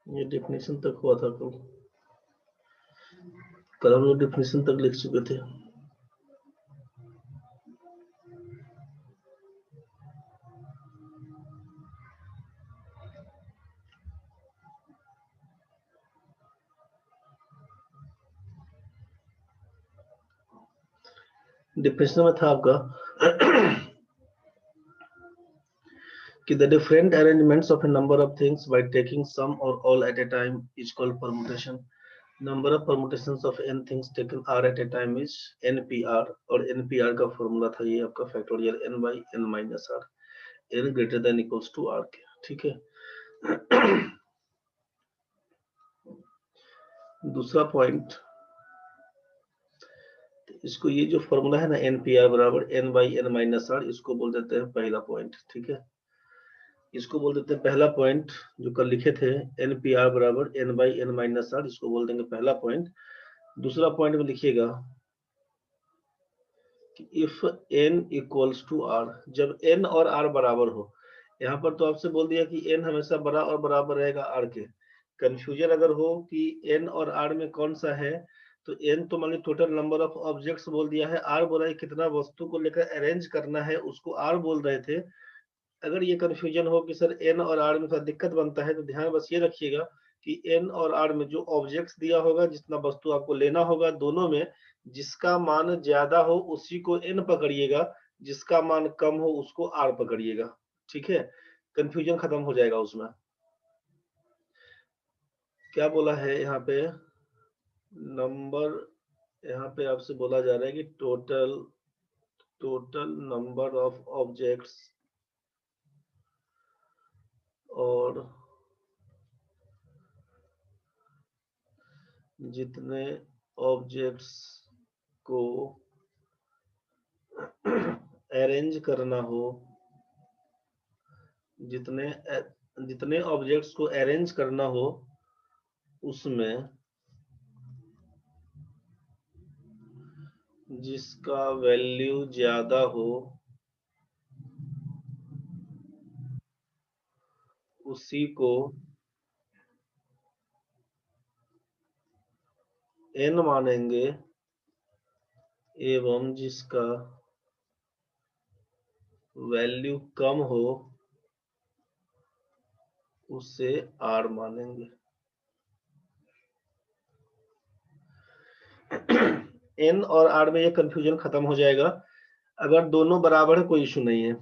ये डेफिनेशन तक हुआ था कल। कल हम लोग डेफिनेशन तक लिख चुके थे। डेफिनेशन में था आपका कि the different arrangements of a number of things by taking some or all at a time is called permutation. Number of permutations of n things taken r at a time is npr, और npr का formula था ये आपका factorial n by n minus r, n greater than equals to r के। ठीक है। दूसरा point, इसको ये जो फॉर्मूला है ना npr बराबर n by n minus r, इसको बोल देते हैं पहला पॉइंट। ठीक है, इसको बोल देते हैं पहला पॉइंट जो कल लिखे थे, npr बराबर n by n minus r, इसको बोल देंगे पहला पॉइंट। दूसरा पॉइंट में लिखिएगा कि if n equals to r, जब n और r बराबर हो। यहाँ पर तो आपसे बोल दिया कि n हमेशा बड़ा और बराबर रहेगा r के। कंफ्यूजन अगर हो कि n और r में कौन सा है, तो n तो मान ली टोटल नंबर ऑफ ऑब्जेक्ट्स बोल दिया है, r बोला है कितना वस्तु को लेकर अरेंज करना है, उसको r बोल रहे थे। अगर ये कंफ्यूजन हो कि सर n और r में थोड़ा दिक्कत बनता है, तो ध्यान बस ये रखिएगा कि n और r में जो ऑब्जेक्ट्स दिया होगा, जितना वस्तु आपको लेना होगा, दोनों में जिसका मान ज्यादा हो उसी को n पकड़िएगा, जिसका मान कम हो उसको r पकड़िएगा। ठीक है, कंफ्यूजन खत्म हो जाएगा उसमें। क्या बोला है यहाँ पे, नंबर, यहाँ पे आपसे बोला जा रहा है कि टोटल नंबर ऑफ ऑब्जेक्ट्स और जितने ऑब्जेक्ट्स को अरेंज करना हो, जितने ऑब्जेक्ट्स को अरेंज करना हो, उसमें जिसका वैल्यू ज्यादा हो उसी को n मानेंगे, एवं जिसका वैल्यू कम हो उसे r मानेंगे। n और r में ये कंफ्यूजन खत्म हो जाएगा। अगर दोनों बराबर है कोई इशू नहीं है।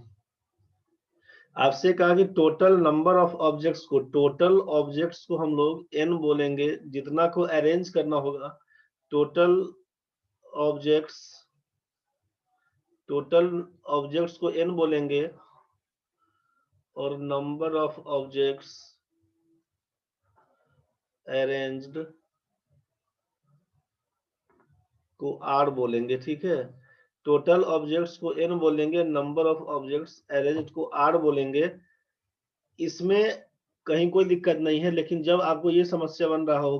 आपसे कहा कि टोटल नंबर ऑफ ऑब्जेक्ट्स को, टोटल ऑब्जेक्ट्स को हम लोग n बोलेंगे, जितना को अरेंज करना होगा। टोटल ऑब्जेक्ट्स को n बोलेंगे, और नंबर ऑफ ऑब्जेक्ट्स अरेंज्ड को r बोलेंगे। ठीक है, टोटल ऑब्जेक्ट्स को n बोलेंगे, नंबर ऑफ ऑब्जेक्ट्स अरेंज्ड को r बोलेंगे। इसमें कहीं कोई दिक्कत नहीं है, लेकिन जब आपको ये समस्या बन रहा हो,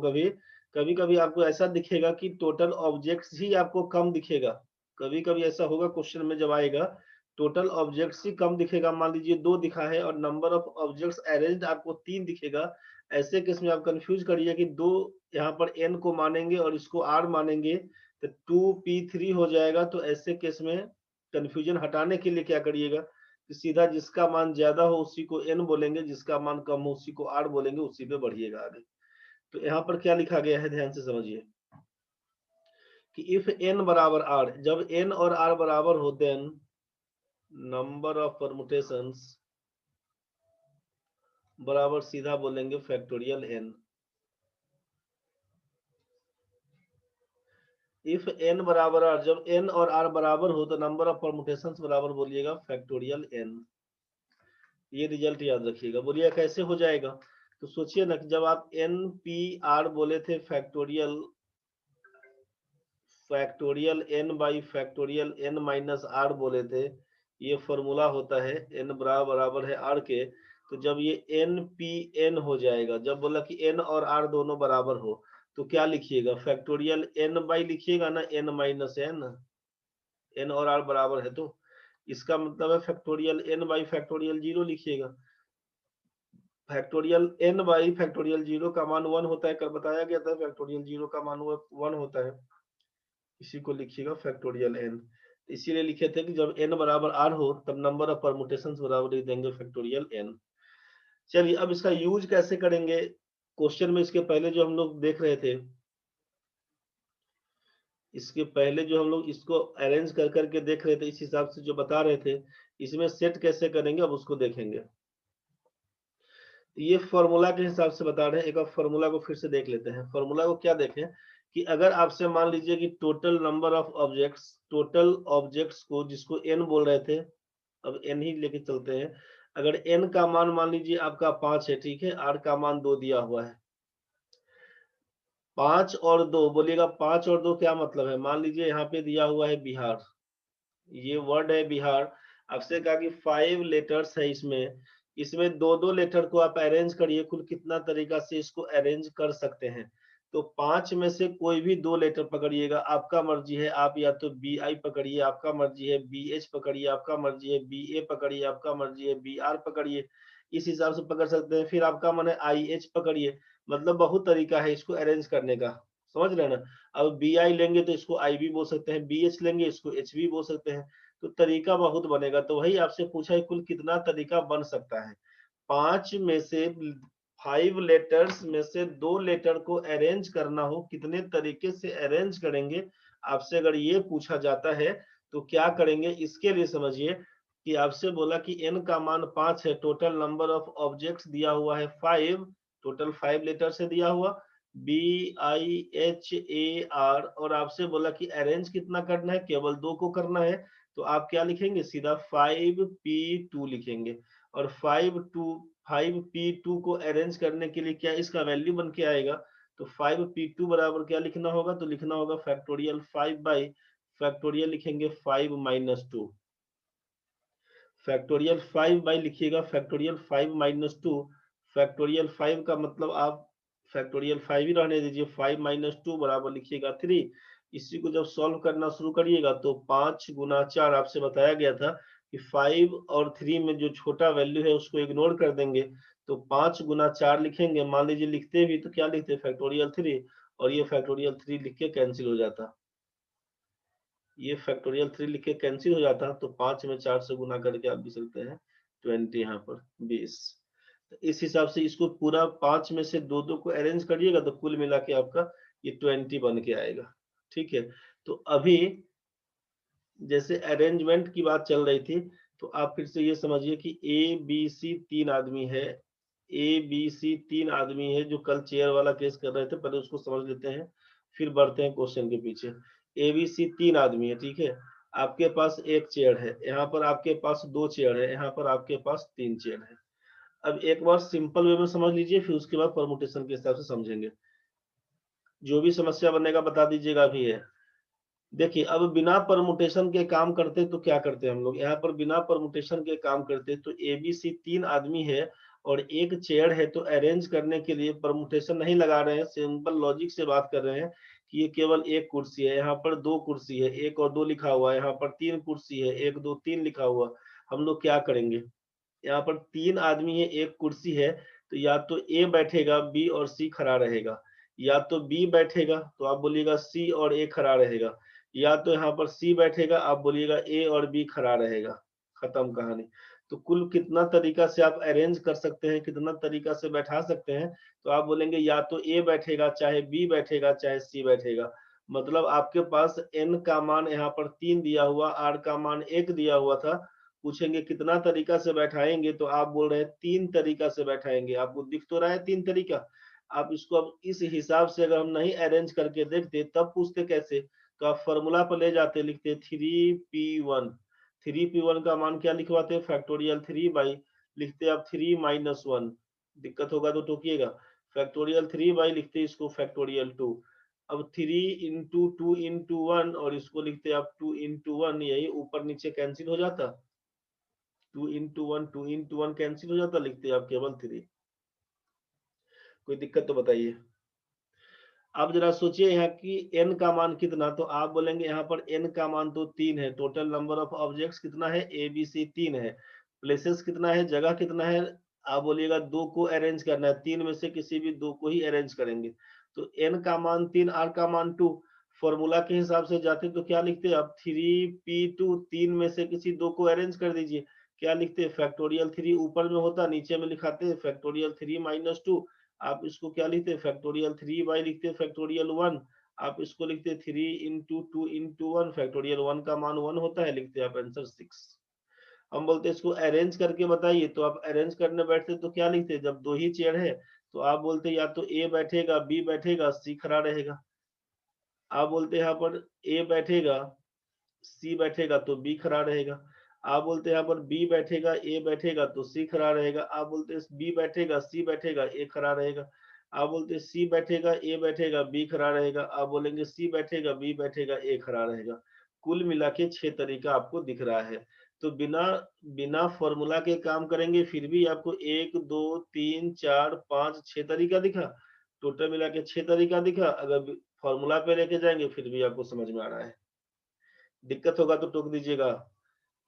कभी कभी आपको ऐसा दिखेगा कि टोटल ऑब्जेक्ट्स ही आपको कम दिखेगा। कभी कभी ऐसा होगा क्वेश्चन में, जब आएगा टोटल ऑब्जेक्ट्स ही कम दिखेगा, मान लीजिए 2 दिखा है और नंबर ऑफ ऑब्जेक्ट्स अरेंज्ड आपको 3 दिखेगा। ऐसे केस में आप कंफ्यूज करिए कि 2 यहाँ पर n को मानेंगे और इसको r मानेंगे, तो 2p3 हो जाएगा। तो ऐसे केस में कंफ्यूजन हटाने के लिए क्या करिएगा कि सीधा जिसका मान ज्यादा हो उसी को n बोलेंगे, जिसका मान कम हो उसी को r बोलेंगे, उसी पे बढ़िएगा आगे। तो यहाँ पर क्या लिखा गया है, ध्यान से समझिए कि इफ n बराबर r, जब n और r बराबर हो, देन नंबर ऑफ परमुटेशंस बराबर सीधा बोलेंगे फैक्टोरियल n। इफ n बराबर r, जब n और r बराबर हो तो नंबर ऑफ परमुटेशंस बराबर बोलिएगा फैक्टोरियल n। ये रिजल्ट याद रखिएगा। बोलिए कैसे हो जाएगा, तो सोचिए ना कि जब आप n p r बोले थे, factorial n by factorial n minus r बोले थे, ये फॉर्मूला होता है n बराबर है r के। तो जब ये n p n हो जाएगा, जब बोला कि n और r दोनों बराबर हो, तो क्या लिखिएगा, फैक्टोरियल n बाई लिखिएगा ना, n माइनस n और r बराबर है तो इसका मतलब है फैक्टोरियल n बाई फैक्टोरियल 0 लिखिएगा। फैक्टोरियल n बाई फैक्टोरियल 0 का मान 1 होता है, कल बताया गया था फैक्टोरियल 0 का मान 1 होता है। इसी को लिखिएगा फैक्टोरियल n। इसीलिए लिखे थे कि जब n बराबर r हो तब नंबर ऑफ परमुटेशंस बराबर लिख देंगे फैक्टोरियल n। चलिए अब इसका यूज कैसे करेंगे, क्वेश्चन में इसके पहले जो हम लोग देख रहे थे, इसके पहले जो हम लोग इसको अरेंज कर करके देख रहे थे, इस हिसाब से जो बता रहे थे, इसमें सेट कैसे करेंगे अब उसको देखेंगे। ये फॉर्मूला के हिसाब से बता रहे हैं, एक बार फॉर्मूला को फिर से देख लेते हैं। फॉर्मूला को क्या देखें कि अगर आपसे मान लीजिए कि total number of objects, total objects को जिसको n बोल रहे थे, अब n ही लेके चलते हैं। अगर n का मान लीजिए आपका 5 है, ठीक है, r का मान 2 दिया हुआ है। 5 और 2 बोलिएगा, 5 और 2 क्या मतलब है, मान लीजिए यहाँ पे दिया हुआ है बिहार, ये वर्ड है बिहार। आपसे कहा कि 5 लेटर्स है इसमें, इसमें 2-2 लेटर को आप अरेंज करिए, कुल कितना तरीका से इसको अरेंज कर सकते हैं। तो 5 में से कोई भी 2 लेटर पकड़िएगा, आपका मर्जी है, आप या तो बी आई पकड़िए, आपका मर्जी है बी एच पकड़िए, आपका मर्जी है बी ए पकड़िए, आपका मर्जी है बी आर पकड़िए, इस हिसाब से पकड़ सकते हैं। फिर आपका मन है आई एच पकड़िए, मतलब बहुत तरीका है इसको अरेंज करने का, समझ रहे हैं ना। अब बी आई लेंगे तो इसको आई भी बोल सकते हैं, बी एच लेंगे इसको एच भी बोल सकते हैं, तो तरीका बहुत बनेगा। तो वही आपसे पूछा है कुल कितना तरीका बन सकता है। 5 में से 5 लेटर्स में से 2 लेटर को अरेंज करना हो, कितने तरीके से अरेंज करेंगे, आपसे अगर ये पूछा जाता है तो क्या करेंगे। इसके लिए समझिए कि आपसे बोला कि n का मान 5 है, टोटल नंबर ऑफ ऑब्जेक्ट्स दिया हुआ है 5, टोटल 5 लेटर से दिया हुआ BIHAR, और आपसे बोला कि अरेंज कितना करना है, केवल 2 को करना है। तो आप क्या लिखेंगे, सीधा 5P2 लिखेंगे। और 5P2 को अरेंज करने के लिए क्या इसका वैल्यू बन के आएगा, तो 5P2 बराबर क्या लिखना होगा, तो लिखना होगा फैक्टोरियल 5 बाई फैक्टोरियल लिखेंगे 5 माइनस 2, फैक्टोरियल 5 बाई लिखिएगा फैक्टोरियल 5 माइनस 2। फैक्टोरियल 5 का मतलब आप फैक्टोरियल 5 ही रहने दीजिए, 5 माइनस 2 बराबर लिखिएगा 3। इसी को जब सॉल्व करना शुरू करिएगा तो 5 गुना 4, आपसे बताया गया था कि 5 और 3 में जो छोटा वैल्यू है उसको इग्नोर कर देंगे, तो 5 गुना 4 लिखेंगे। मान लीजिए लिखते भी तो क्या लिखते, फैक्टोरियल 3, और ये फैक्टोरियल 3 लिख के कैंसिल हो जाता, ये फैक्टोरियल 3 लिख के कैंसिल हो जाता, तो 5 में 4 से गुना करके आप लिख सकते हैं 20, यहाँ पर 20। तो इस हिसाब से इसको पूरा 5 में से 2-2 को अरेंज करिएगा तो कुल मिला के आपका ये 20 बन के आएगा, ठीक है। तो अभी जैसे अरेंजमेंट की बात चल रही थी, तो आप फिर से ये समझिए कि ए बी सी 3 आदमी है, ए बी सी 3 आदमी है, जो कल चेयर वाला केस कर रहे थे, पहले उसको समझ लेते हैं फिर बढ़ते हैं क्वेश्चन के पीछे। ए बी सी 3 आदमी है, ठीक है, आपके पास एक चेयर है, यहाँ पर आपके पास 2 चेयर है, यहाँ पर आपके पास 3 चेयर है। अब एक बार सिंपल वे में समझ लीजिए, फिर उसके बाद परमुटेशन के हिसाब से समझेंगे। जो भी समस्या बनेगा बता दीजिएगा अभी है। देखिए अब बिना परमुटेशन के काम करते तो क्या करते हम लोग, यहाँ पर बिना परमुटेशन के काम करते तो ए बी सी 3 आदमी है और एक चेयर है, तो अरेंज करने के लिए परमुटेशन नहीं लगा रहे हैं, सिंपल लॉजिक से बात कर रहे हैं कि ये केवल एक कुर्सी है, यहाँ पर 2 कुर्सी है, 1 और 2 लिखा हुआ है, यहाँ पर 3 कुर्सी है, 1 2 3 लिखा हुआ। हम लोग क्या करेंगे, यहाँ पर 3 आदमी है, 1 कुर्सी है, तो या तो ए बैठेगा, बी और सी खड़ा रहेगा, या तो बी बैठेगा तो आप बोलिएगा सी और ए खड़ा रहेगा, या तो यहाँ पर सी बैठेगा, आप बोलिएगा ए और बी खड़ा रहेगा, खत्म कहानी। तो कुल कितना तरीका से आप अरेंज कर सकते हैं, कितना तरीका से बैठा सकते हैं, तो आप बोलेंगे या तो ए बैठेगा, चाहे बी बैठेगा, चाहे सी बैठेगा। मतलब आपके पास n का मान यहाँ पर 3 दिया हुआ, r का मान 1 दिया हुआ था, पूछेंगे कितना तरीका से बैठाएंगे, तो आप बोल रहे हैं 3 तरीका से बैठाएंगे। आपको दिख तो रहा है 3 तरीका। आप इसको अब इस हिसाब से अगर हम नहीं अरेंज करके देखते तब पूछते कैसे, तो आप फॉर्मूला पर ले जाते, लिखते 3p1, 3p1 का मान क्या लिखवाते, फैक्टोरियल 3 बाई, लिखते आप 3 माइनस 1, दिक्कत होगा तो टोकिएगा, फैक्टोरियल 3 बाई लिखते इसको फैक्टोरियल 2। अब 3 इंटू 2 इंटू 1, और इसको लिखते आप 2 इंटू 1, यही ऊपर नीचे कैंसिल हो जाता, 2 इंटू 1 2 इंटू 1 कैंसिल हो जाता, लिखते आप केवल 3। कोई दिक्कत तो बताइए। आप जरा सोचिए यहाँ की n का मान कितना, तो आप बोलेंगे यहाँ पर n का मान तो 3 है, टोटल नंबर ऑफ ऑब्जेक्ट्स कितना है, ए बी सी 3 है, प्लेसेस कितना है, जगह कितना है, आप बोलिएगा 2 को अरेंज करना है, 3 में से किसी भी 2 को ही अरेंज करेंगे। तो n का मान 3, r का मान 2, फॉर्मूला के हिसाब से जाते तो क्या लिखते हैं आप 3p2, 3 में से किसी 2 को अरेंज कर दीजिए। क्या लिखते हैं फैक्टोरियल 3 ऊपर में होता, नीचे में लिखाते हैं फैक्टोरियल 3 माइनस 2। आप इसको क्या लिखते हैं फैक्टोरियल 3 बाई लिखते हैं फैक्टोरियल 1। आप इसको लिखते हैं 3 इंटू 2 इंटू 1, फैक्टोरियल 1 का मान 1 होता है, लिखते हैं आप आंसर 6। हम बोलते हैं इसको अरेंज करके बताइए, तो आप अरेंज करने बैठते तो क्या लिखते, जब 2 ही चेयर है तो आप बोलते या तो ए बैठेगा, बी बैठेगा, सी खड़ा रहेगा। आप बोलते यहाँ पर ए बैठेगा, सी बैठेगा तो बी खड़ा रहेगा। आप बोलते यहाँ पर बी बैठेगा, ए बैठेगा तो सी खड़ा रहेगा। आप बोलते बी बैठेगा, सी बैठेगा, ए खड़ा रहेगा। आप बोलते सी बैठेगा, ए बैठेगा, बी खड़ा रहेगा। आप बोलेंगे सी बैठेगा, बी बैठेगा, ए खड़ा रहेगा। कुल मिला के 6 तरीका आपको दिख रहा है। तो बिना बिना फॉर्मूला के काम करेंगे फिर भी आपको 1 2 3 4 5 6 तरीका दिखा। टोटल मिला के 6 तरीका दिखा। अगर फॉर्मूला पे लेके जाएंगे फिर भी आपको समझ में आ रहा है। दिक्कत होगा तो टोक दीजिएगा।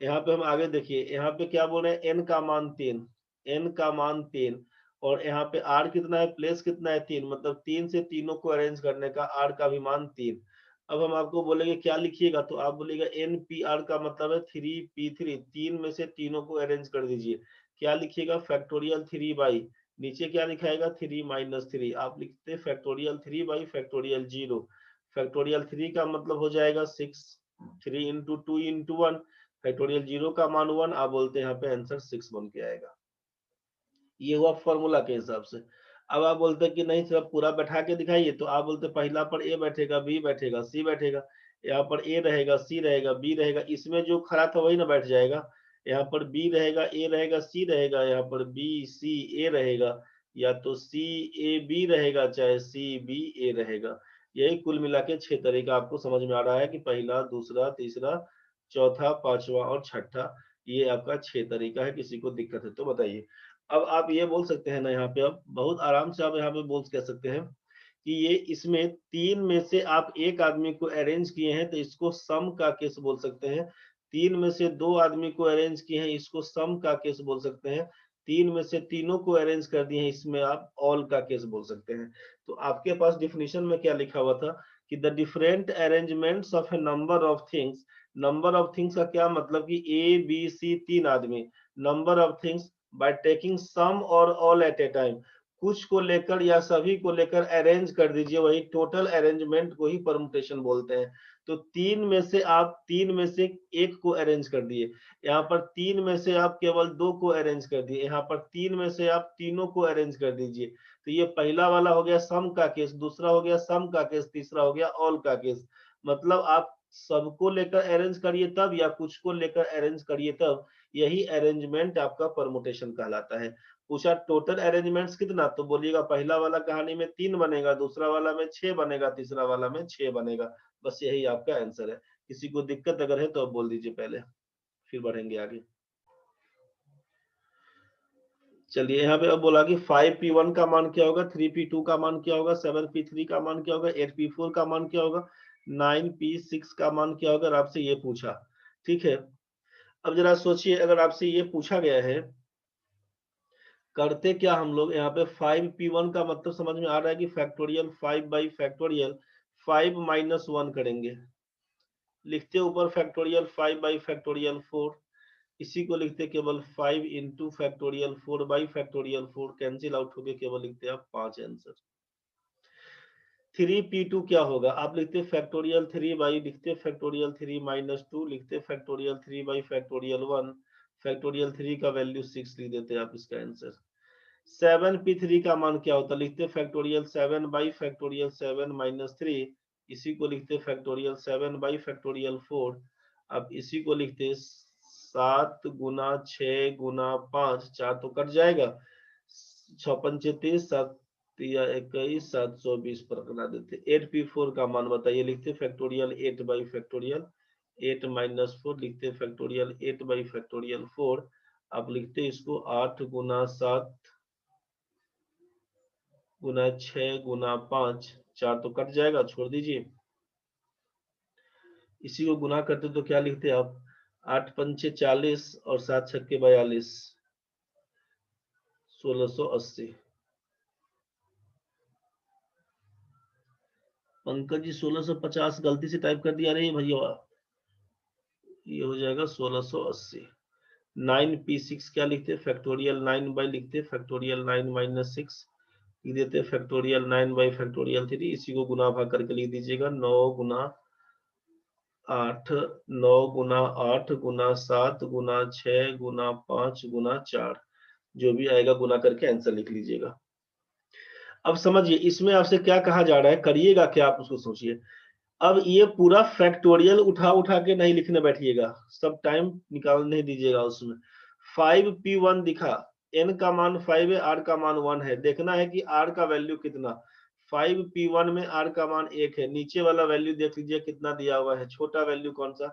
यहाँ पे हम आगे देखिए, यहाँ पे क्या बोल रहे हैं, n का मान 3, n का मान 3, और यहाँ पे r कितना है, प्लेस कितना है 3, मतलब 3 से तीनों को अरेंज करने का r का भी मान 3। अब हम आपको बोलेंगे क्या लिखिएगा, तो आप बोलेगा npr का मतलब है 3p3, 3 में से तीनों को अरेंज कर दीजिए। क्या लिखिएगा फैक्टोरियल 3 बाई, नीचे क्या लिखाएगा 3 माइनस 3, आप लिखते फैक्टोरियल 3 बाई फैक्टोरियल 0। फैक्टोरियल 3 का मतलब हो जाएगा 6, 3 इंटू 2 इंटू 1, फैक्टोरियल 0 का मान 1। आप बोलते हैं यहाँ पे आंसर 6 बन के आएगा। ये हुआ फॉर्मूला के हिसाब से। अब आप बोलते हैं कि नहीं सर पूरा बैठा के दिखाइए, तो आप बोलते हैं पहला पर ए बैठेगा, बी बैठेगा, सी बैठेगा, यहाँ पर ए रहेगा, सी रहेगा, बी रहेगा, इसमें जो खड़ा था वही ना बैठ जाएगा। यहाँ पर बी रहेगा, ए रहेगा, सी रहेगा, यहाँ पर बी सी ए रहेगा, या तो सी ए बी रहेगा, चाहे सी बी ए रहेगा। यही कुल मिला के 6 तरीका आपको समझ में आ रहा है कि पहला, दूसरा, तीसरा, चौथा, पांचवा और छठा, ये आपका 6 तरीका है। किसी को दिक्कत है तो बताइए। अब आप ये बोल सकते हैं ना, यहाँ पे अब बहुत आराम से आप यहाँ पे बोल कह सकते हैं कि ये इसमें 3 में से आप एक आदमी को अरेंज किए हैं तो इसको सम का केस बोल सकते हैं। 3 में से 2 आदमी को अरेंज किए हैं, इसको सम का केस बोल सकते हैं। 3 में से तीनों को अरेंज कर दिए हैं, इसमें आप ऑल का केस बोल सकते हैं। तो आपके पास डिफिनेशन में क्या लिखा हुआ था कि the different arrangements of A number of things. Number of things का क्या मतलब कि ए बी सी 3 आदमी, number of things by taking some or all at a time, कुछ को लेकर या सभी को लेकर अरेंज कर दीजिए, वही टोटल अरेंजमेंट को ही परमुटेशन बोलते हैं। तो 3 में से आप 3 में से एक को अरेंज कर दिए, यहाँ पर 3 में से आप केवल 2 को अरेंज कर दिए, यहाँ पर 3 में से आप तीनों को अरेंज कर दीजिए। तो ये पहला वाला हो गया सम का केस, दूसरा हो गया सम का केस, तीसरा हो गया ऑल का केस। मतलब आप सबको लेकर अरेंज करिए तब या कुछ को लेकर अरेंज करिए तब, यही अरेंजमेंट आपका परमुटेशन कहलाता है। पूछा टोटल अरेंजमेंट्स कितना, तो बोलिएगा पहला वाला कहानी में 3 बनेगा, दूसरा वाला में 6 बनेगा, तीसरा वाला में 6 बनेगा। बस यही आपका आंसर है। किसी को दिक्कत अगर है तो अब बोल दीजिए पहले, फिर बढ़ेंगे आगे। चलिए यहाँ पे अब बोला कि 5p1 का मान क्या होगा, 3p2 का मान क्या होगा, 7p3 का मान क्या होगा, 8p4 का मान क्या होगा, 9p6 का मान क्या होगा, और आपसे ये पूछा। ठीक है, अब जरा सोचिए अगर आपसे ये पूछा गया है, करते क्या हम लोग यहाँ पे 5p1 का मतलब समझ में आ रहा है कि फैक्टोरियल 5 बाई फैक्टोरियल 5 माइनस 1 करेंगे। लिखते ऊपर फैक्टोरियल 5 बाई फैक्टोरियल 4, इसी को लिखते केवल 5 into factorial 4 by factorial 4, cancel out हो गए, केवल लिखते आप 5 आंसर। 3p2 क्या होगा, आप लिखते फैक्टोरियल 3 बाई, लिखते फैक्टोरियल 3 माइनस 2, लिखते फैक्टोरियल 3 बाई फैक्टोरियल 1, फैक्टोरियल 3 का वैल्यू 6 लिख देते आप इसका आंसर। 7p3 का मान क्या होता है, लिखते फैक्टोरियल 7 बाई फैक्टोरियल 7 माइनस 3, इसी को लिखते फैक्टोरियल 7 बाई फैक्टोरियल 4। अब इसी को लिखते 7 गुना 6 गुना 5, 4 तो कट जाएगा, 6 पंचे 30, 7 या 21, 720 पर बना देते। 8p4 का मान बताइए, लिखते फैक्टोरियल 8 बाई फैक्टोरियल 8 माइनस 4, लिखते फैक्टोरियल 8 बाई फैक्टोरियल 4। आप लिखते इसको 8 गुना 7 गुना 6 गुना 5, 4 तो कट जाएगा, छोड़ दीजिए। इसी को गुना करते तो क्या लिखते आप, 8 पंचे 40 और 7 छक्के 42, 1680। पंकज जी 1650 गलती से टाइप कर दिया रे भैया, ये हो जाएगा 1680। 9p6 क्या लिखते, फैक्टोरियल 9 लिखते, फैक्टोरियल 9 - 6 लिख देते, फैक्टोरियल 9/3, इसी को गुना भाग करके लिख दीजिएगा। 9 गुना 8, 9 गुना 8 गुना 7 गुना 6 गुना 5 गुना 4, जो भी आएगा गुना करके आंसर लिख लीजिएगा। अब समझिए इसमें आपसे क्या कहा जा रहा है, करिएगा क्या आप उसको सोचिए। अब ये पूरा फैक्टोरियल उठा उठा के नहीं लिखने बैठिएगा, सब टाइम निकाल नहीं दीजिएगा उसमें। 5p1 दिखा, n का मान 5 है, r का मान 1 है, देखना है कि r का वैल्यू कितना। 5p1 में r का मान 1 है, नीचे वाला वैल्यू देख लीजिए कितना दिया हुआ है, छोटा वैल्यू कौन सा,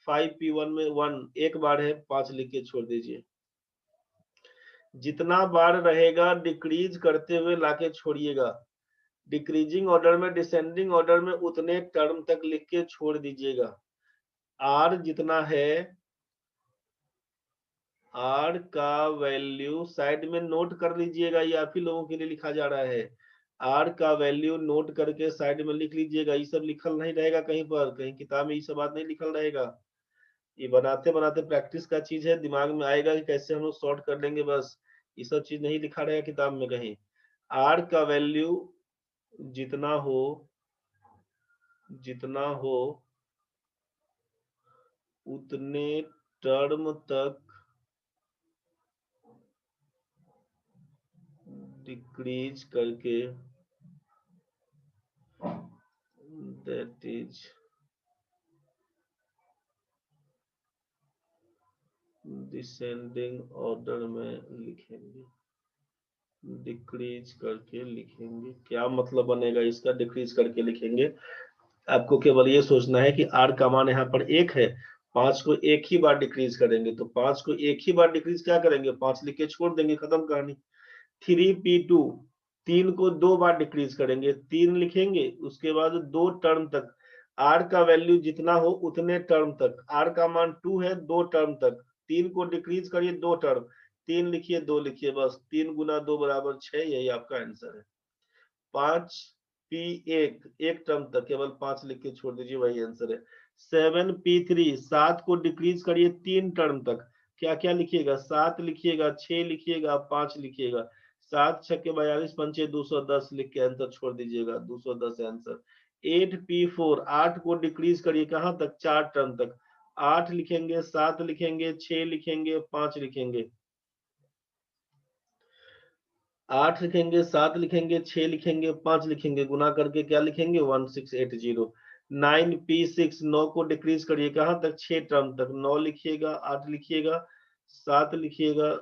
5p1 में 1 एक बार है, 5 लिख के छोड़ दीजिए। जितना बार रहेगा डिक्रीज करते हुए लाके छोड़िएगा, डिक्रीजिंग ऑर्डर में डिसेंडिंग ऑर्डर में उतने टर्म तक लिख के छोड़ दीजिएगा। आर जितना है, आर का वैल्यू साइड में नोट कर लीजिएगा, ये आप ही लोगों के लिए लिखा जा रहा है। आर का वैल्यू नोट करके साइड में लिख लीजिएगा, ये सब लिखल नहीं रहेगा कहीं पर, कहीं किताब में ये सब बात नहीं लिखल रहेगा। ये बनाते बनाते प्रैक्टिस का चीज है, दिमाग में आएगा कि कैसे हम लोग सॉर्ट कर लेंगे, बस ये सब चीज नहीं लिखा रहेगा किताब में कहीं। आर का वैल्यू जितना हो, जितना हो उतने टर्म तक डिक्रीज करके, दैट इज डिसेंडिंग ऑर्डर में लिखेंगे, डिक्रीज करके लिखेंगे। क्या मतलब बनेगा इसका, डिक्रीज करके लिखेंगे। आपको केवल ये सोचना है कि आर का मान यहाँ पर 1 है, 5 को एक ही बार डिक्रीज करेंगे, तो 5 को एक ही बार डिक्रीज क्या करेंगे, 5 लिख के छोड़ देंगे, खत्म कहानी। 3p2, 3 को 2 बार डिक्रीज करेंगे, 3 लिखेंगे, उसके बाद 2 टर्म तक, आर का वैल्यू जितना हो उतने टर्म तक, आर का मान 2 है, 2 टर्म तक, 3 को डिक्रीज करिए 2 टर्म, 3 लिखिए 2 लिखिए, बस 3 गुना 2 बराबर 6, यही आपका आंसर है। 5p1 एक टर्म तक केवल 5 लिख के छोड़ दीजिए, वही आंसर है। 7p3, 7 को डिक्रीज करिए 3 टर्म तक, क्या क्या लिखिएगा, 7 लिखिएगा, 6 लिखिएगा, 5 लिखिएगा, 7 छक्के 42 पंचे 210 लिख के आंसर छोड़ दीजिएगा, 210 आंसर। 8p4, 8 को डिक्रीज करिए कहां तक, 4 टर्म तक, 8 लिखेंगे, 7 लिखेंगे, 6 लिखेंगे, 5 लिखेंगे, 8 लिखेंगे, 7 लिखेंगे, 6 लिखेंगे, 5 लिखेंगे, गुना करके क्या लिखेंगे, 1680। 9p6, 9 को डिक्रीज करिए कहां तक, 6 टर्म तक, 9 लिखिएगा, 8 लिखिएगा, 7 लिखिएगा,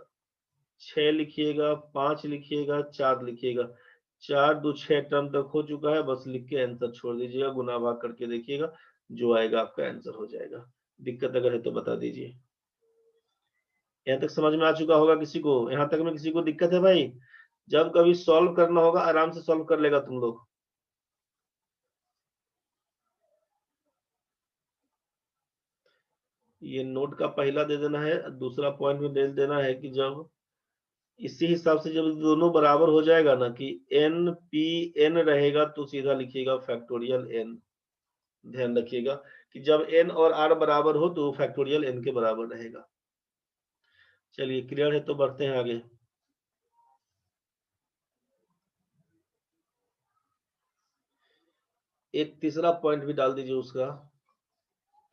6 लिखिएगा, 5 लिखिएगा, 4 लिखिएगा, 4 2 6 टर्म तक हो चुका है, बस लिख के आंसर छोड़ दीजिएगा, गुना भाग करके देखिएगा, जो आएगा आपका आंसर हो जाएगा। दिक्कत अगर है तो बता दीजिए। यहाँ तक समझ में आ चुका होगा किसी को, यहाँ तक में किसी को दिक्कत है भाई? जब कभी सॉल्व करना होगा आराम से सॉल्व कर लेगा तुम लोग। ये नोट का पहला दे देना है, दूसरा पॉइंट में दे देना है कि जब इसी हिसाब से जब दोनों बराबर हो जाएगा ना, कि एन पी एन रहेगा तो सीधा लिखिएगा फैक्टोरियल एन। ध्यान रखिएगा कि जब एन और आर बराबर हो तो फैक्टोरियल एन के बराबर रहेगा। चलिए क्लियर है तो बढ़ते हैं आगे। एक तीसरा पॉइंट भी डाल दीजिए उसका।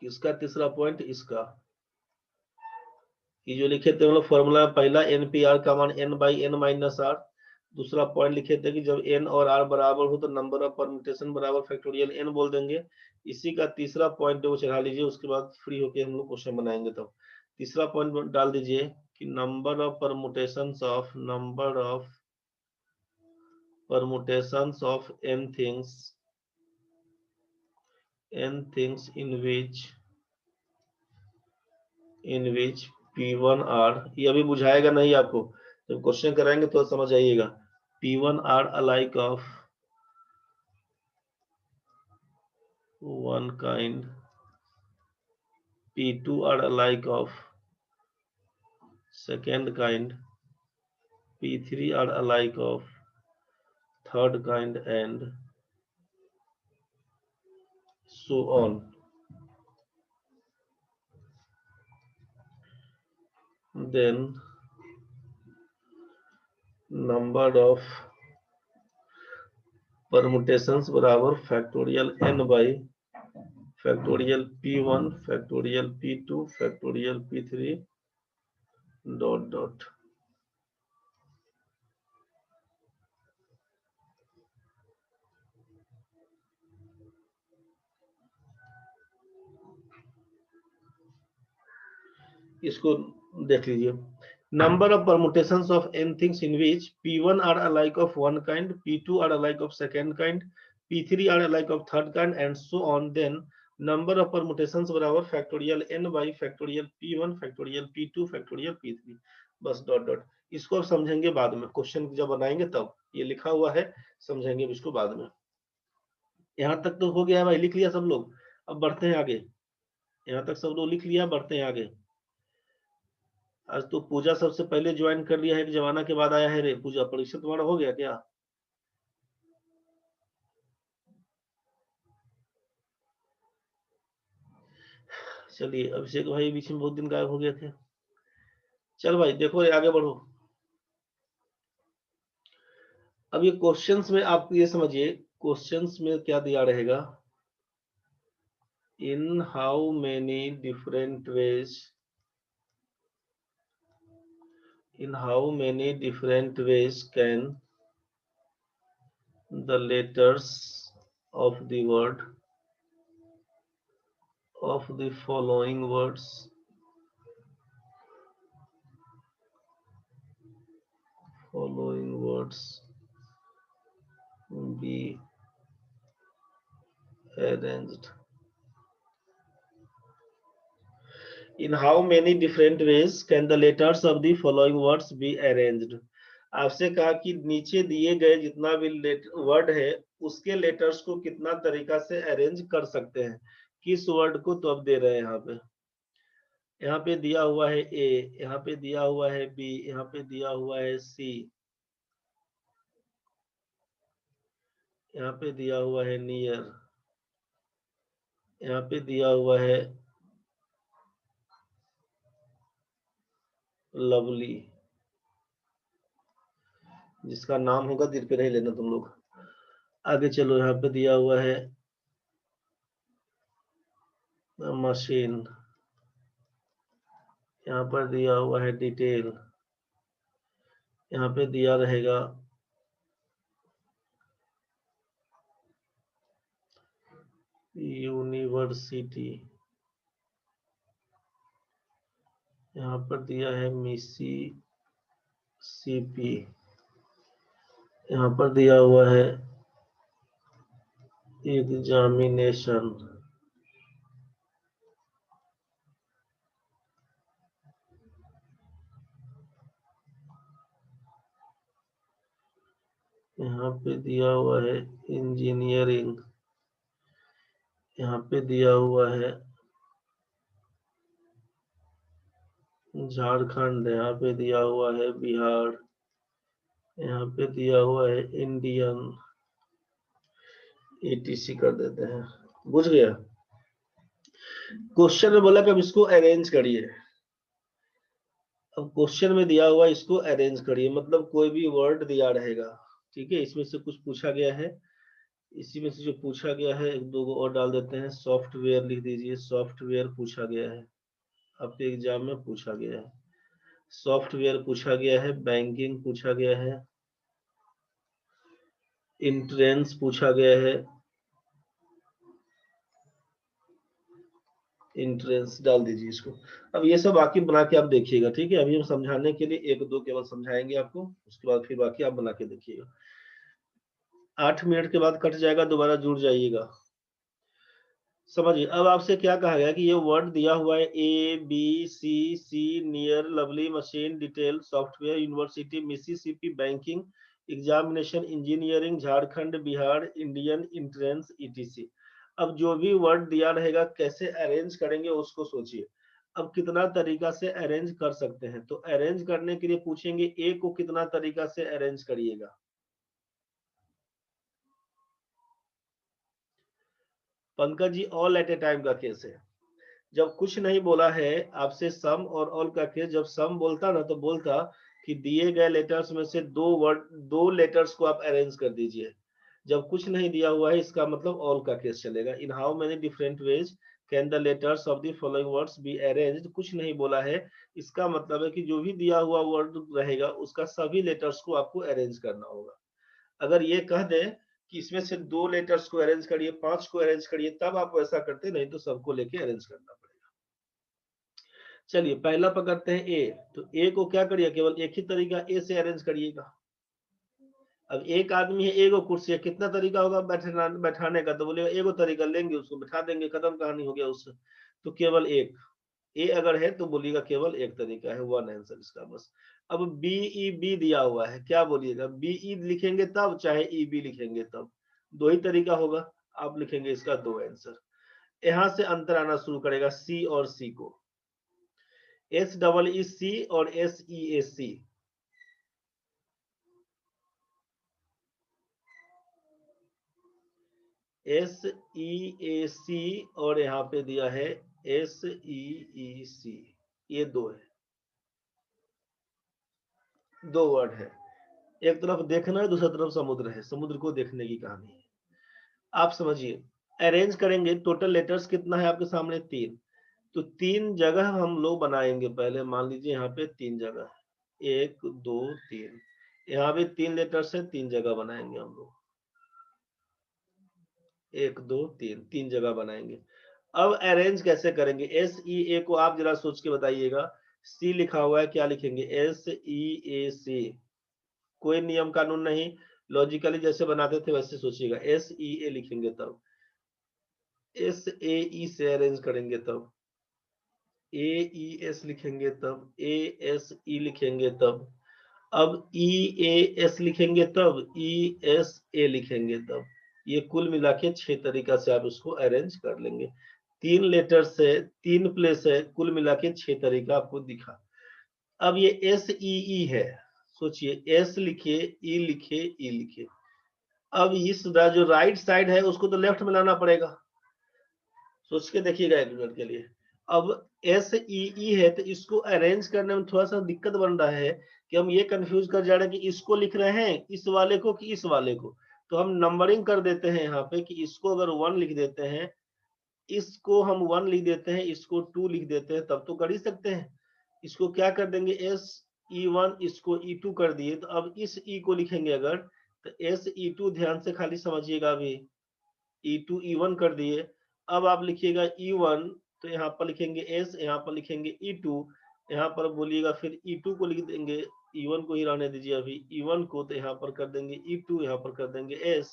किसका तीसरा पॉइंट, इसका। ये जो लिखे थे हम लोग फॉर्मूला, पहला एनपीआर का मान n/n-r, दूसरा पॉइंट लिखे थे कि जब n और r बराबर हो तो नंबर ऑफ परम्यूटेशन बराबर फैक्टोरियल n बोल देंगे। इसी का तीसरा पॉइंट वो चढ़ा लीजिए, उसके बाद फ्री होके हम लोग क्वेश्चन बनाएंगे। तब तीसरा पॉइंट डाल दीजिए कि number of permutations of n things in which P1R, ये अभी बुझाएगा नहीं आपको, जब क्वेश्चन कराएंगे तो समझ आइएगा। P1R alike of one kind, P2R alike of second kind, P3 are alike of third kind and so on. Then number of permutations बराबर factorial n by factorial p1 factorial p2 factorial p3 dot dot. इसको देख लीजिए। Number of permutations of n things in which p1 are alike of one kind, p2 are alike of second kind, p3 are alike of third kind and so on. Then number of permutations बराबर factorial n by factorial p1 factorial p2 factorial p3 बस dot dot. इसको अब समझेंगे बाद में, question जब बनाएंगे तब। ये लिखा हुआ है, समझेंगे इसको बाद में। यहाँ तक तो हो गया भाई, लिख लिया सब लोग। अब बढ़ते हैं आगे। यहाँ तक सब लोग लिख लिया, बढ़ते हैं आगे। आज तो पूजा सबसे पहले ज्वाइन कर लिया है, एक जमाना के बाद आया है रे। पूजा परीक्षा तुम्हारा हो गया क्या? चलिए, अभिषेक भाई बीच में बहुत दिन गायब हो गए थे। चल भाई देखो, आगे बढ़ो। अब ये क्वेश्चंस में आप ये समझिए, क्वेश्चंस में क्या दिया रहेगा। In how many different ways, in how many different ways can the letters of the word of the following words be arranged? In how many different ways can the letters of the following words be arranged? आपसे कहा कि नीचे दिए गए जितना भी word है उसके लेटर्स को कितना तरीका से अरेंज कर सकते हैं। किस वर्ड को तो अब दे रहे हैं यहाँ पे। यहाँ पे दिया हुआ है ए, यहाँ पे दिया हुआ है बी, यहाँ पे दिया हुआ है सी, यहाँ पे दिया हुआ है नियर, यहाँ पे दिया हुआ है लवली। जिसका नाम होगा दिल पे नहीं लेना तुम लोग। आगे चलो, यहाँ पे दिया हुआ है मशीन, यहाँ पर दिया हुआ है डिटेल, यहाँ पे दिया रहेगा यूनिवर्सिटी, यहाँ पर दिया है मिसी सीपी, यहाँ पर दिया हुआ है एग्जामिनेशन, यहाँ पे दिया हुआ है इंजीनियरिंग, यहाँ पे दिया हुआ है झारखंड, यहाँ पे दिया हुआ है बिहार, यहाँ पे दिया हुआ है इंडियन, ETC कर देते हैं। बुझ गया? क्वेश्चन में बोला कि अब इसको अरेंज करिए। अब क्वेश्चन में दिया हुआ इसको अरेंज करिए, मतलब कोई भी वर्ड दिया रहेगा, ठीक है। इसमें से कुछ पूछा गया है, इसी में से जो पूछा गया है एक दो और डाल देते हैं। सॉफ्टवेयर लिख दीजिए, सॉफ्टवेयर पूछा गया है, आपके एग्जाम में पूछा गया है। सॉफ्टवेयर पूछा गया है, बैंकिंग पूछा गया है, इंट्रेंस पूछा गया है, इंट्रेंस डाल दीजिए इसको। अब ये सब बाकी बना के आप देखिएगा, ठीक है। अभी हम समझाने के लिए एक दो केवल समझाएंगे आपको, उसके बाद फिर बाकी आप बना के देखिएगा। 8 मिनट के बाद कट जाएगा, दोबारा जुड़ जाइएगा। समझिए, अब आपसे क्या कहा गया कि ये वर्ड दिया हुआ है A B C, sincere, lovely, machine, detail, software, university, Mississippi, banking, examination, engineering, Jharkhand, Bihar, Indian, entrance, ETC। अब जो भी वर्ड दिया रहेगा कैसे अरेंज करेंगे उसको सोचिए। अब कितना तरीका से अरेंज कर सकते हैं, तो अरेंज करने के लिए पूछेंगे ए को कितना तरीका से अरेंज करिएगा। Pankaj ji all at A time का केस है, जब कुछ नहीं बोला है आपसे सम और ऑल का केस, जब सम बोलता ना तो बोलता कि दिए गए लेटर्स में से दो लेटर्स को आप अरेंज कर दीजिए। जब कुछ नहीं दिया हुआ है इसका मतलब ऑल का केस चलेगा। In how many different ways can the letters of the following words be arranged, कुछ नहीं बोला है, इसका मतलब है कि जो भी दिया हुआ वर्ड रहेगा उसका सभी लेटर्स को आपको अरेंज करना होगा। अगर ये कह दे कि इसमें से 2 लेटर्स को अरेंज करिए, 5 को अरेंज करिए, तब आप वैसा करते, नहीं तो सबको लेके अरेंज करना पड़ेगा। चलिए पहला पकड़ते हैं ए, तो ए को क्या करिए, केवल एक ही तरीका ए से अरेंज करिएगा। अब एक आदमी है, एगो कुर्सी है, कितना तरीका होगा बैठाने का, तो बोलेगा एगो तरीका लेंगे, उसको बैठा देंगे, खत्म कहानी हो गया उससे। तो केवल एक ए अगर है तो बोलिएगा केवल एक तरीका है, वन आंसर इसका बस। अब बी ई बी दिया हुआ है, क्या बोलिएगा, बी ई लिखेंगे तब, चाहे ई बी लिखेंगे तब, दो ही तरीका होगा, आप लिखेंगे इसका दो आंसर। यहां से अंतर आना शुरू करेगा सी और सी को, एस डबल ई सी और एस ई ए सी, एस ई ए सी और यहाँ पे दिया है एस ई ई सी, ये दो है, दो वर्ड है, एक तरफ देखना है, दूसरी तरफ समुद्र है, समुद्र को देखने की कहानी है। आप समझिए, अरेंज करेंगे, टोटल लेटर्स कितना है आपके सामने, 3, तो 3 जगह हम लोग बनाएंगे। पहले मान लीजिए यहाँ पे 3 जगह, 1 2 3, यहाँ पे 3 लेटर्स है, 3 जगह बनाएंगे हम लोग, 1 2 3, 3 जगह बनाएंगे। अब अरेंज कैसे करेंगे, एस ई ए को आप जरा सोच के बताइएगा, सी लिखा हुआ है, क्या लिखेंगे, एस ई ए सी, कोई नियम कानून नहीं, लॉजिकली जैसे बनाते थे वैसे सोचिएगा, एस ई ए लिखेंगे तब, एस ए ई से अरेंज करेंगे तब, ए ई एस लिखेंगे तब, ए एस ई लिखेंगे तब, अब ई ए एस लिखेंगे तब, ई एस ए लिखेंगे तब, ये कुल मिला के 6 तरीका से आप इसको अरेंज कर लेंगे। 3 लेटर से 3 प्लेस है, कुल मिला के 6 तरीका आपको दिखा। अब ये एस ई ई है, सोचिए एस लिखिए, ई लिखिए, ई लिखिए, अब इस जो राइट साइड है उसको तो लेफ्ट में लाना पड़ेगा, सोच के देखिएगा एक मिनट के लिए। अब एस ई ई है तो इसको अरेंज करने में थोड़ा सा दिक्कत बन रहा है कि हम ये कंफ्यूज कर जा रहे हैं कि इसको लिख रहे हैं इस वाले को कि इस वाले को, तो हम नंबरिंग कर देते हैं यहाँ पे कि इसको अगर 1 लिख देते हैं, इसको हम 1 लिख देते हैं, इसको 2 लिख देते हैं, तब तो कर ही सकते हैं। इसको क्या कर देंगे, एस ई 1, इसको ई 2 कर दिए, तो अब इस ई को लिखेंगे अगर, तो एस ई 2, ध्यान से खाली समझिएगा, अभी E2 E1 कर दिए। अब आप लिखिएगा E1, तो यहाँ पर लिखेंगे S, यहाँ पर लिखेंगे E2, यहाँ पर बोलिएगा फिर E2 को लिख देंगे, E1 को ही रहने दीजिए अभी, E1 को तो यहाँ पर कर देंगे E2, यहाँ पर कर देंगे S।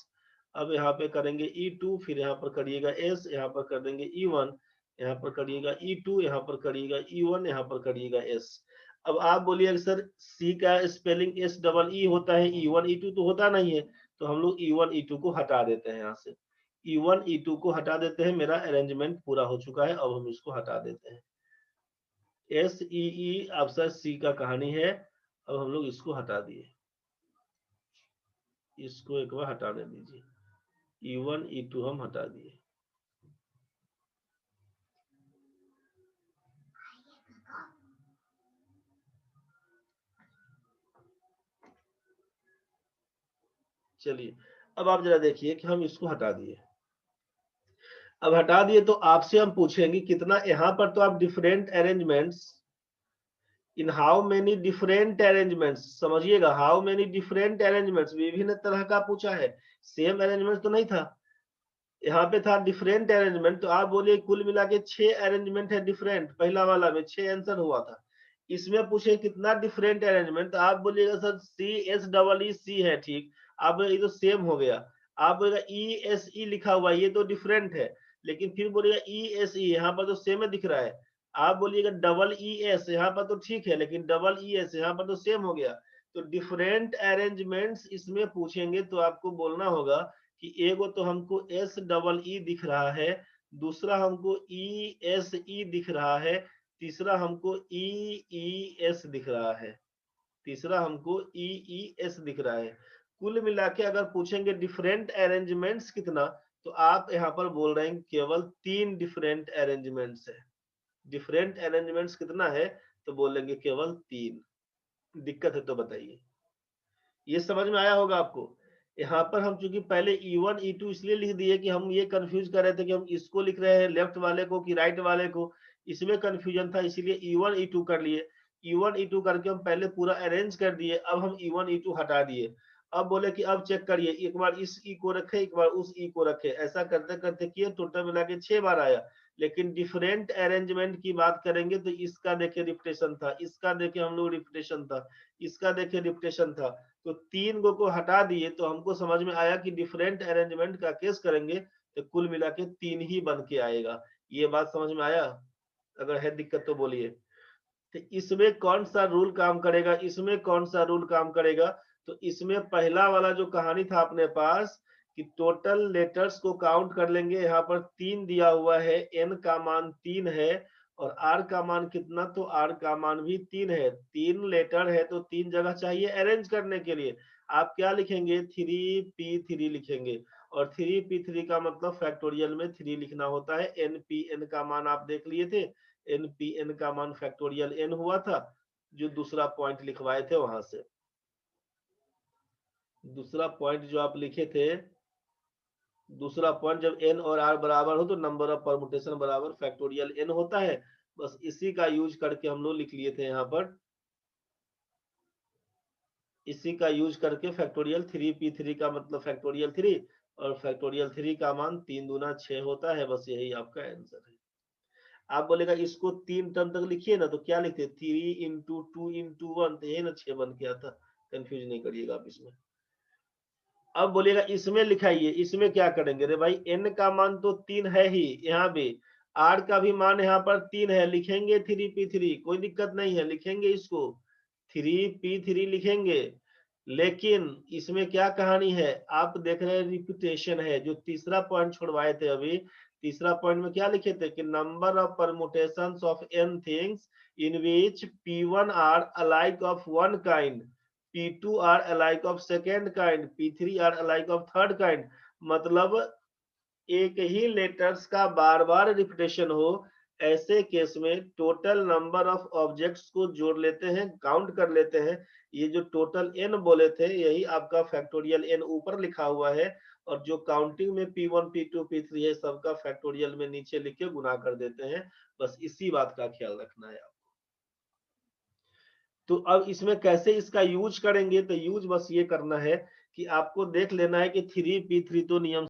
अब यहाँ पे करेंगे E2, फिर यहाँ पर करिएगा S, यहाँ पर कर देंगे E1, यहाँ पर करिएगा E2, यहाँ पर करिएगा E1, यहाँ पर करिएगा S। अब आप बोलिए सर C का स्पेलिंग S डबल E होता है, E1 E2 तो होता नहीं है, तो हम लोग E1 E2 को हटा देते हैं यहाँ से, E1 E2 को हटा देते हैं, मेरा अरेंजमेंट पूरा हो चुका है, अब हम इसको हटा देते हैं। S E E option C का कहानी है, अब हम लोग इसको हटा दिए, इसको एक बार हटाने दीजिए, E1 E2 हम हटा दिए। चलिए अब आप जरा देखिए कि हम इसको हटा दिए, अब हटा दिए तो आपसे हम पूछेंगे कितना, यहाँ पर तो आप different arrangements, in how many different arrangements, समझिएगा हाउ मेनी डिफरेंट अरेंजमेंट्स, विभिन्न तरह का पूछा है, सेम अरेंजमेंट तो नहीं था, यहाँ पे था डिफरेंट अरेंजमेंट, तो आप बोलिए कुल मिला के 6 अरेंजमेंट है डिफरेंट, पहला वाला में 6 आंसर हुआ था। इसमें पूछे कितना डिफरेंट अरेंजमेंट, तो आप बोलिएगा sir C S double E C है, ठीक, आप ये तो सेम हो गया, आप बोलेगा ई एस ई लिखा हुआ ये तो डिफरेंट है, लेकिन फिर बोलिएगा ई एस ई, यहाँ पर तो सेम दिख रहा है, आप बोलिएगा डबल ई एस, यहाँ पर तो ठीक है, लेकिन डबल ई एस यहाँ पर तो सेम हो गया। तो डिफरेंट अरेंजमेंट्स इसमें पूछेंगे तो आपको बोलना होगा कि एगो तो हमको एस डबल ई दिख रहा है, दूसरा हमको ई एस ई दिख रहा है, तीसरा हमको EES दिख रहा है, तीसरा हमको EES दिख रहा है। कुल मिला के अगर पूछेंगे डिफरेंट अरेंजमेंट्स कितना, तो आप यहाँ पर बोल रहे हैं केवल 3 डिफरेंट अरेंजमेंट्स है। डिफरेंट अरेंजमेंट्स कितना है, तो बोलेंगे केवल 3। दिक्कत है तो बताइए। ये समझ में आया होगा आपको। यहाँ पर हम चूंकि पहले E1 E2 इसलिए लिख दिए कि हम ये कंफ्यूज कर रहे थे कि हम इसको लिख रहे हैं लेफ्ट वाले को कि राइट वाले को, इसमें कंफ्यूजन था, इसीलिए E1 E2 कर लिए। E1 E2 करके हम पहले पूरा अरेंज कर दिए, अब हम E1 E2 हटा दिए। अब बोले कि अब चेक करिए, एक बार इस ई को रखे, एक बार उस ई को रखे, ऐसा करते करते किए, टोटल मिला के 6 बार आया। लेकिन डिफरेंट अरेंजमेंट की बात करेंगे तो इसका देखिए रिपीटेशन था, इसका देखिए हम लोग रिपीटेशन था, इसका देखिए रिपीटेशन था, तो 3 गो को हटा दिए, तो हमको समझ में आया कि डिफरेंट अरेंजमेंट का केस करेंगे तो कुल मिला के 3 ही बन के आएगा। ये बात समझ में आया? अगर है दिक्कत तो बोलिए। तो इसमें कौन सा रूल काम करेगा, इसमें कौन सा रूल काम करेगा, तो इसमें पहला वाला जो कहानी था अपने पास कि टोटल लेटर्स को काउंट कर लेंगे। यहाँ पर 3 दिया हुआ है, n का मान 3 है और r का मान कितना, तो r का मान भी 3 है। 3 लेटर है तो 3 जगह चाहिए अरेंज करने के लिए। आप क्या लिखेंगे, 3p3 लिखेंगे, और 3p3 का मतलब फैक्टोरियल में 3 लिखना होता है। npn का मान आप देख लिए थे, npn का मान फैक्टोरियल n हुआ था, जो दूसरा पॉइंट लिखवाए थे वहां से। दूसरा पॉइंट जो आप लिखे थे, दूसरा पॉइंट जब n और r बराबर हो तो नंबर ऑफ परमुटेशन बराबर फैक्टोरियल n होता है। बस इसी का यूज करके हम लोग लिख लिए थे यहाँ पर, इसी का यूज करके फैक्टोरियल 3p3 का मतलब फैक्टोरियल 3, और फैक्टोरियल 3 का मान 3 दूना 6 होता है। बस यही आपका आंसर है। आप बोलेगा इसको 3 टर्म तक लिखिए ना, तो क्या लिखते, 3 इंटू 2 इंटू 1, तो यही ना 6 बन के आता। कंफ्यूज नहीं करिएगा आप इसमें। अब बोलिएगा इसमें लिखाइए, इसमें क्या करेंगे, अरे भाई n का मान तो 3 है ही, यहाँ भी r का भी मान यहाँ पर 3 है, लिखेंगे 3p3, कोई दिक्कत नहीं है, लिखेंगे इसको 3p3 लिखेंगे। लेकिन इसमें क्या कहानी है, आप देख रहे हैं रिपीटेशन है। जो तीसरा पॉइंट छोड़वाए थे अभी, तीसरा पॉइंट में क्या लिखे थे कि number of permutations of n things in which p1 are alike of one kind, P2 are alike of second kind, P3 are alike of third kind। मतलब एक ही लेटर्स का बार बार रिपीटेशन हो, ऐसे केस में टोटल नंबर ऑफ ऑब्जेक्ट्स को जोड़ लेते हैं, काउंट कर लेते हैं। ये जो टोटल n बोले थे, यही आपका फैक्टोरियल n ऊपर लिखा हुआ है, और जो काउंटिंग में P1 P2 P3 है, सबका फैक्टोरियल में नीचे लिख के गुना कर देते हैं। बस इसी बात का ख्याल रखना है। तो अब इसमें कैसे इसका यूज करेंगे, तो यूज बस ये करना है कि आपको देख लेना है कि 3p3 तो नियम